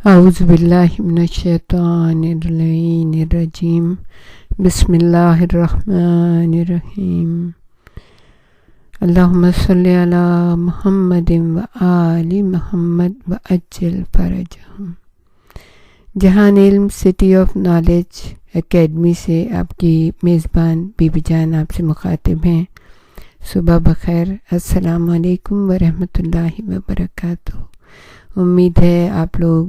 اعوذ باللہ من الشیطان اللعین الرجیم بسم اللہ الرحمن الرحیم اللہم صلی علی محمد و آل محمد و عجل فرجہم۔ جہان علم سٹی آف نالج اکیڈمی سے آپ کی میزبان بی بی جان آپ سے مخاطب ہیں۔ صبح بخیر، السلام علیکم ورحمۃ اللہ وبرکاتہ۔ امید ہے آپ لوگ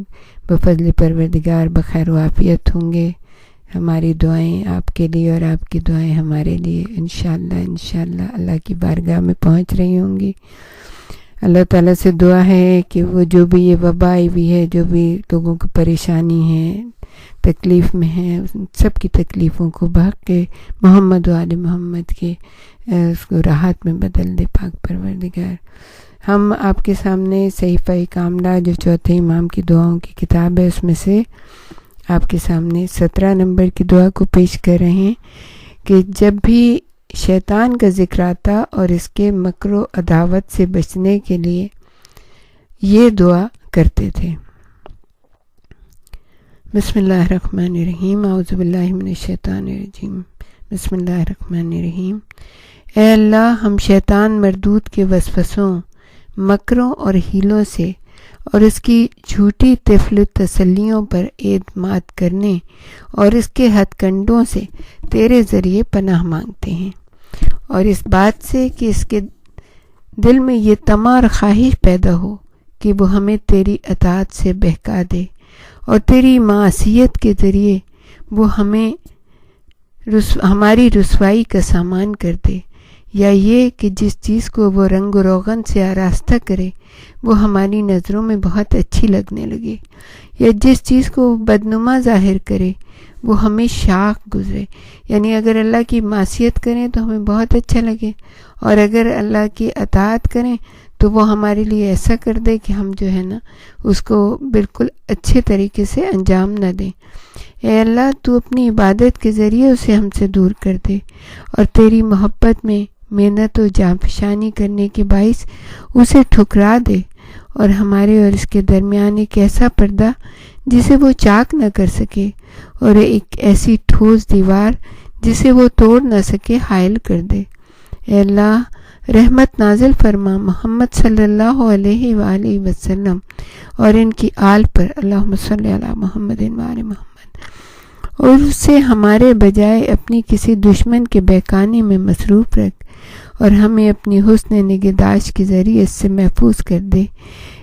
بفضل پروردگار بخیر و عافیت ہوں گے۔ ہماری دعائیں آپ کے لیے اور آپ کی دعائیں ہمارے لیے انشاءاللہ اللہ کی بارگاہ میں پہنچ رہی ہوں گی۔ اللہ تعالیٰ سے دعا ہے کہ وہ جو بھی یہ وبا آئی ہوئی ہے، جو بھی لوگوں کو پریشانی ہے، تکلیف میں ہے، ان سب کی تکلیفوں کو بحق کے محمد و آل محمد کے اس کو راحت میں بدل دے پاک پروردگار۔ ہم آپ کے سامنے صحیفہ کاملہ جو چوتھے امام کی دعاؤں کی کتاب ہے، اس میں سے آپ کے سامنے 17 نمبر کی دعا کو پیش کر رہے ہیں کہ جب بھی شیطان کا ذکر آتا اور اس کے مکر و عداوت سے بچنے کے لیے یہ دعا کرتے تھے۔ بسم اللہ الرحمن الرحیم، اعوذ باللہ من الشیطان الرجیم، بسم اللہ الرحمن الرحیم۔ اے اللہ، ہم شیطان مردود کے وسوسوں، مکروں اور ہیلوں سے اور اس کی جھوٹی طفل تسلیوں پر اعتماد کرنے اور اس کے ہتھ کنڈوں سے تیرے ذریعے پناہ مانگتے ہیں، اور اس بات سے کہ اس کے دل میں یہ طمع اور خواہش پیدا ہو کہ وہ ہمیں تیری اطاعت سے بہکا دے، اور تیری معصیت کے ذریعے وہ ہماری رسوائی کا سامان کر دے، یا یہ کہ جس چیز کو وہ رنگ و روغن سے آراستہ کرے وہ ہماری نظروں میں بہت اچھی لگنے لگے، یا جس چیز کو وہ بدنما ظاہر کرے وہ ہمیں شاق گزرے۔ یعنی اگر اللہ کی معصیت کریں تو ہمیں بہت اچھا لگے، اور اگر اللہ کی اطاعت کریں تو وہ ہمارے لیے ایسا کر دے کہ ہم جو ہے نا اس کو بالکل اچھے طریقے سے انجام نہ دیں۔ اے اللہ، تو اپنی عبادت کے ذریعے اسے ہم سے دور کر دے، اور تیری محبت میں محنت و جانفشانی کرنے کے باعث اسے ٹھکرا دے، اور ہمارے اور اس کے درمیان ایک ایسا پردہ جسے وہ چاک نہ کر سکے، اور ایک ایسی ٹھوس دیوار جسے وہ توڑ نہ سکے حائل کر دے۔ اے اللہ، رحمت نازل فرما محمد صلی اللہ علیہ وآلہ وسلم اور ان کی آل پر، اللہم صلی علی محمد وآل محمد، اور اسے ہمارے بجائے اپنی کسی دشمن کے بہکانے میں مصروف رکھ، اور ہمیں اپنی حسن نگہداشت کے ذریعے اس سے محفوظ کر دے،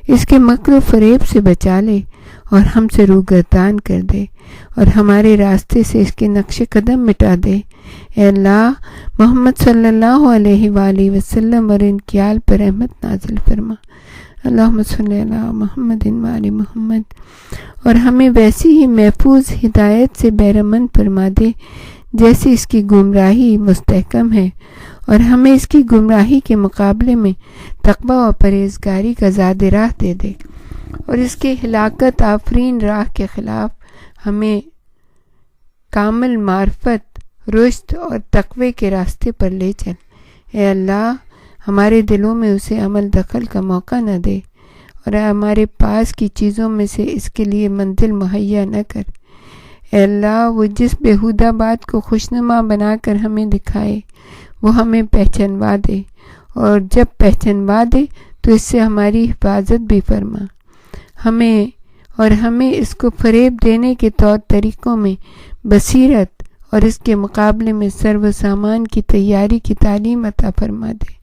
اس کے مکر و فریب سے بچا لے اور ہم سے روگردان کر دے، اور ہمارے راستے سے اس کے نقش قدم مٹا دے۔ اے اللہ، محمد صلی اللہ علیہ وآلہ وسلم اور ان کی آل پر رحمت نازل فرما، اللہم صلی علی محمد وآل محمد، اور ہمیں ویسی ہی محفوظ ہدایت سے بہرمند فرما دے جیسی اس کی گمراہی مستحکم ہے، اور ہمیں اس کی گمراہی کے مقابلے میں تقوی و پرہیزگاری کا زاد راہ دے دے، اور اس کے ہلاکت آفرین راہ کے خلاف ہمیں کامل معرفت، رشد اور تقوی کے راستے پر لے چل۔ اے اللہ، ہمارے دلوں میں اسے عمل دخل کا موقع نہ دے، اور ہمارے پاس کی چیزوں میں سے اس کے لیے منزل مہیا نہ کر۔ اے اللہ، وہ جس بیہودہ بات کو خوشنما بنا کر ہمیں دکھائے وہ ہمیں پہچانوا دے، اور جب پہچانوا دے تو اس سے ہماری حفاظت بھی فرما، ہمیں اس کو فریب دینے کے طور طریقوں میں بصیرت اور اس کے مقابلے میں سر و سامان کی تیاری کی تعلیم عطا فرما دے،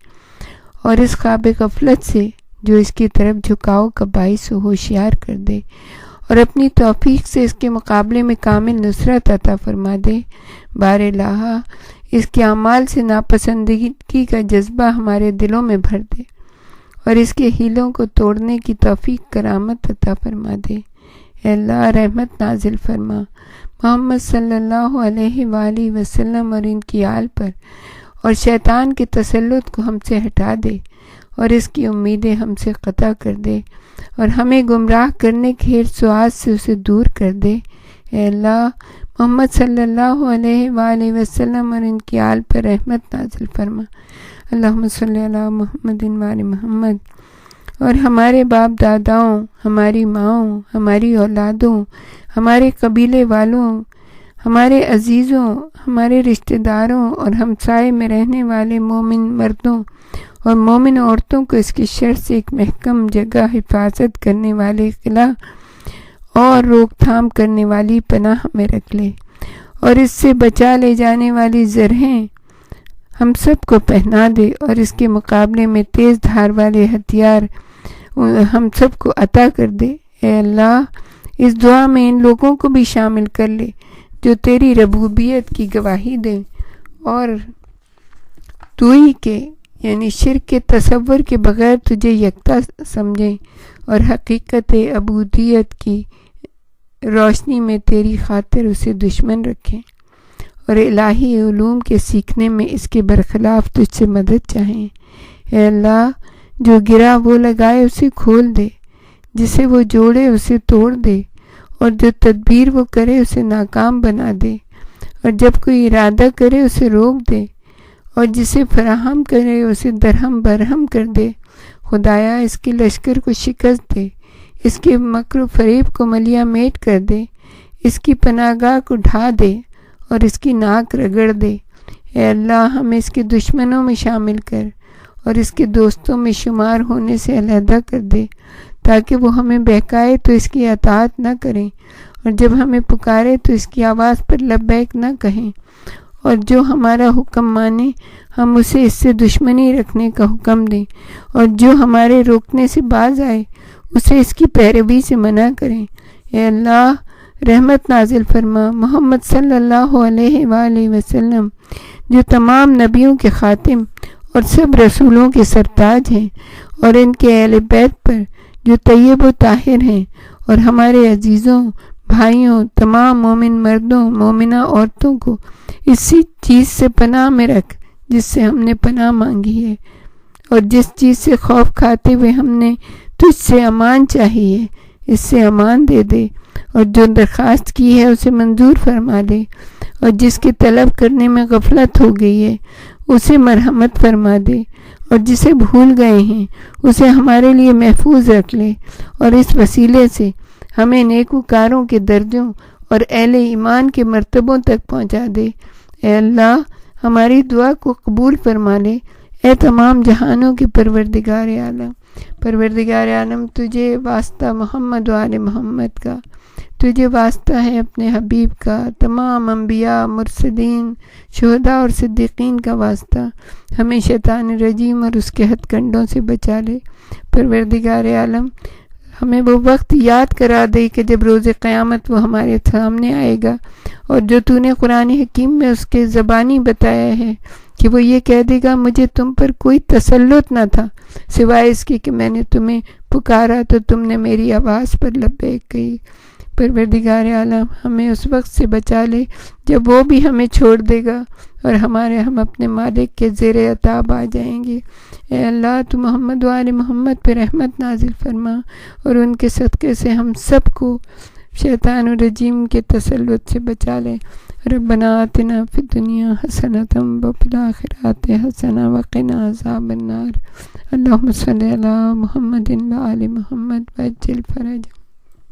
اور اس خواب غفلت سے جو اس کی طرف جھکاؤ کا باعث ہوشیار کر دے، اور اپنی توفیق سے اس کے مقابلے میں کامل نصرت عطا فرما دے۔ بار الہ، اس کے اعمال سے ناپسندگی کا جذبہ ہمارے دلوں میں بھر دے، اور اس کے ہیلوں کو توڑنے کی توفیق کرامت عطا فرما دے۔ اے اللہ، رحمت نازل فرما محمد صلی اللہ علیہ وآلہ وسلم اور ان کی آل پر، اور شیطان کے تسلط کو ہم سے ہٹا دے، اور اس کی امیدیں ہم سے قطع کر دے، اور ہمیں گمراہ کرنے کے حرص و آز سے اسے دور کر دے۔ اے اللہ، محمد صلی اللہ علیہ وآلہ وسلم اور ان کی آل پر رحمت نازل فرما، اللہم صلی علی محمد وآل محمد، اور ہمارے باپ داداؤں، ہماری ماؤں، ہماری اولادوں، ہمارے قبیلے والوں، ہمارے عزیزوں، ہمارے رشتہ داروں اور ہمسائے میں رہنے والے مومن مردوں اور مومن عورتوں کو اس کی شر سے ایک محکم جگہ حفاظت کرنے والے قلعہ اور روک تھام کرنے والی پناہ میں رکھ لے، اور اس سے بچا لے جانے والی زرہیں ہم سب کو پہنا دے، اور اس کے مقابلے میں تیز دھار والے ہتھیار ہم سب کو عطا کر دے۔ اے اللہ، اس دعا میں ان لوگوں کو بھی شامل کر لے جو تیری ربوبیت کی گواہی دیں اور تو ہی کے یعنی شرک کے تصور کے بغیر تجھے یکتا سمجھیں، اور حقیقت عبودیت کی روشنی میں تیری خاطر اسے دشمن رکھیں، اور الہی علوم کے سیکھنے میں اس کے برخلاف تجھ سے مدد چاہیں۔ اے اللہ، جو گرا وہ لگائے اسے کھول دے، جسے وہ جوڑے اسے توڑ دے، اور جو تدبیر وہ کرے اسے ناکام بنا دے، اور جب کوئی ارادہ کرے اسے روک دے، اور جسے فراہم کرے اسے درہم برہم کر دے۔ خدایا، اس کے لشکر کو شکست دے، اس کے مکر و فریب کو ملیہ میٹ کر دے، اس کی پناہ گاہ کو ڈھا دے اور اس کی ناک رگڑ دے۔ اے اللہ، ہمیں اس کے دشمنوں میں شامل کر اور اس کے دوستوں میں شمار ہونے سے علیحدہ کر دے، تاکہ وہ ہمیں بہکائے تو اس کی اطاعت نہ کریں، اور جب ہمیں پکارے تو اس کی آواز پر لبیک نہ کہیں، اور جو ہمارا حکم مانے ہم اسے اس سے دشمنی رکھنے کا حکم دیں، اور جو ہمارے روکنے سے باز آئے اسے اس کی پیروی سے منع کریں۔ اے اللہ، رحمت نازل فرما محمد صلی اللہ علیہ وآلہ وسلم، جو تمام نبیوں کے خاتم اور سب رسولوں کے سرتاج ہیں، اور ان کے اہل بیت پر جو طیب و طاہر ہیں، اور ہمارے عزیزوں، بھائیوں، تمام مومن مردوں، مومنہ عورتوں کو اسی چیز سے پناہ میں رکھ جس سے ہم نے پناہ مانگی ہے، اور جس چیز سے خوف کھاتے ہوئے ہم نے تجھ سے امان چاہیے اس سے امان دے دے، اور جو درخواست کی ہے اسے منظور فرما دے، اور جس کے طلب کرنے میں غفلت ہو گئی ہے اسے مرحمت فرما دے، اور جسے بھول گئے ہیں اسے ہمارے لیے محفوظ رکھ لے، اور اس وسیلے سے ہمیں نیکوکاروں کے درجوں اور اہل ایمان کے مرتبوں تک پہنچا دے۔ اے اللہ، ہماری دعا کو قبول فرما لے۔ اے تمام جہانوں کے پروردگار عالم، تجھے واسطہ محمد و آل محمد کا، تجھے واسطہ ہے اپنے حبیب کا، تمام انبیاء، مرسلین، شہداء اور صدیقین کا واسطہ، ہمیں شیطان رجیم اور اس کے ہتھ کنڈوں سے بچا لے۔ پروردگار عالم، ہمیں وہ وقت یاد کرا دے کہ جب روز قیامت وہ ہمارے سامنے آئے گا، اور جو تو نے قرآن حکیم میں اس کے زبانی بتایا ہے کہ وہ یہ کہہ دے گا، مجھے تم پر کوئی تسلط نہ تھا سوائے اس کی کہ میں نے تمہیں پکارا تو تم نے میری آواز پر لبیک کہی۔ پروردگار عالم، ہمیں اس وقت سے بچا لے جب وہ بھی ہمیں چھوڑ دے گا اور ہم اپنے مالک کے زیر عتاب آ جائیں گے۔ اے اللہ، تو محمد و آل محمد پہ رحمت نازل فرما، اور ان کے صدقے سے ہم سب کو شیطان الرجیم کے تسلط سے بچا لے۔ ربنا آتنا فی الدنیا حسنۃ وفی الآخرۃ حسنۃ وقنا عذاب النار۔ اللہم صلی علی محمد وآل محمد وعجل فرجہ۔